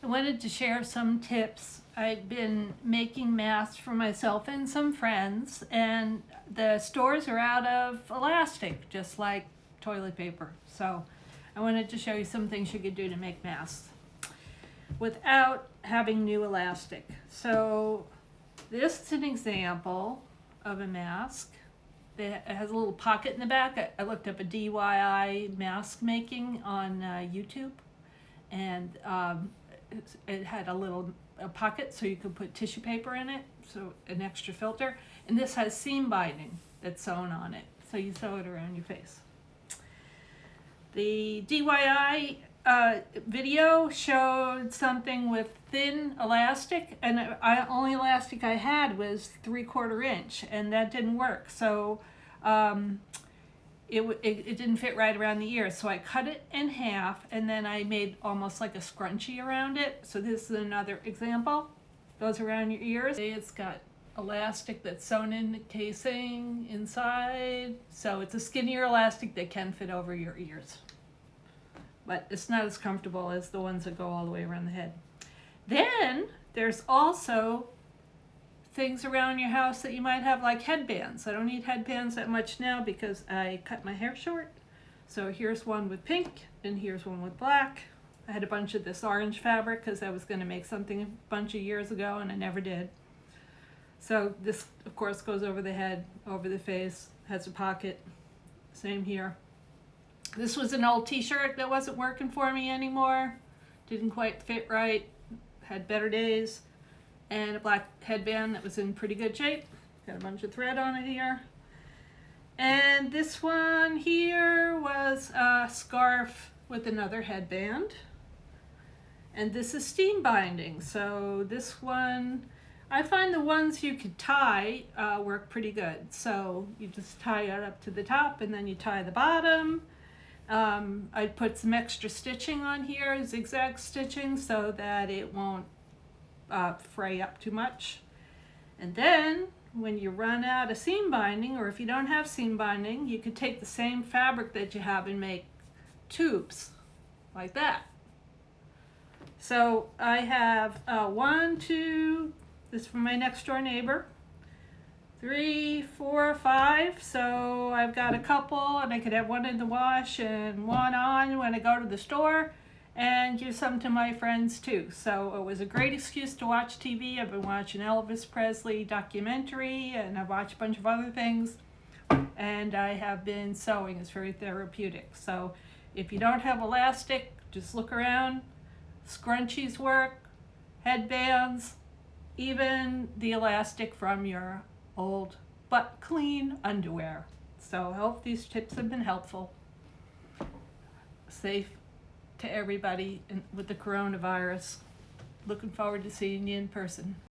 I wanted to share some tips. I've been making masks for myself and some friends, and the stores are out of elastic, just like toilet paper. So I wanted to show you some things you could do to make masks without having new elastic. So this is an example of a mask. It has a little pocket in the back. I looked up a DIY mask making on YouTube, and it had a pocket so you could put tissue paper in it, so an extra filter. And this has seam binding that's sewn on it, so you sew it around your face. The DIY video showed something with thin elastic, and the only elastic I had was 3/4 inch, and that didn't work. So it didn't fit right around the ear, so I cut it in half, and then I made almost like a scrunchie around it. So this is another example. Goes around your ears. It's got elastic that's sewn in the casing inside, so it's a skinnier elastic that can fit over your ears, but it's not as comfortable as the ones that go all the way around the head. Then there's also things around your house that you might have, like headbands. I don't need headbands that much now because I cut my hair short. So here's one with pink and here's one with black. I had a bunch of this orange fabric because I was going to make something a bunch of years ago and I never did. So this of course goes over the head, over the face, has a pocket. Same here. This was an old t-shirt that wasn't working for me anymore. Didn't quite fit right, had better days. And a black headband that was in pretty good shape. Got a bunch of thread on it here. And this one here was a scarf with another headband. And this is steam binding. So this one, I find the ones you could tie work pretty good. So you just tie it up to the top and then you tie the bottom. I put some extra stitching on here, zigzag stitching, so that it won't fray up too much. And then when you run out of seam binding, or if you don't have seam binding, you could take the same fabric that you have and make tubes like that. So I have 1, 2, this is from my next door neighbor, 3, 4, 5. So I've got a couple, and I could have one in the wash and one on when I go to the store, and give some to my friends too. So it was a great excuse to watch TV. I've been watching Elvis Presley documentary, and I've watched a bunch of other things, and I have been sewing. It's very therapeutic. So if you don't have elastic, just look around. Scrunchies work, headbands, even the elastic from your old but clean underwear. So I hope these tips have been helpful. Safe to everybody with the coronavirus. Looking forward to seeing you in person.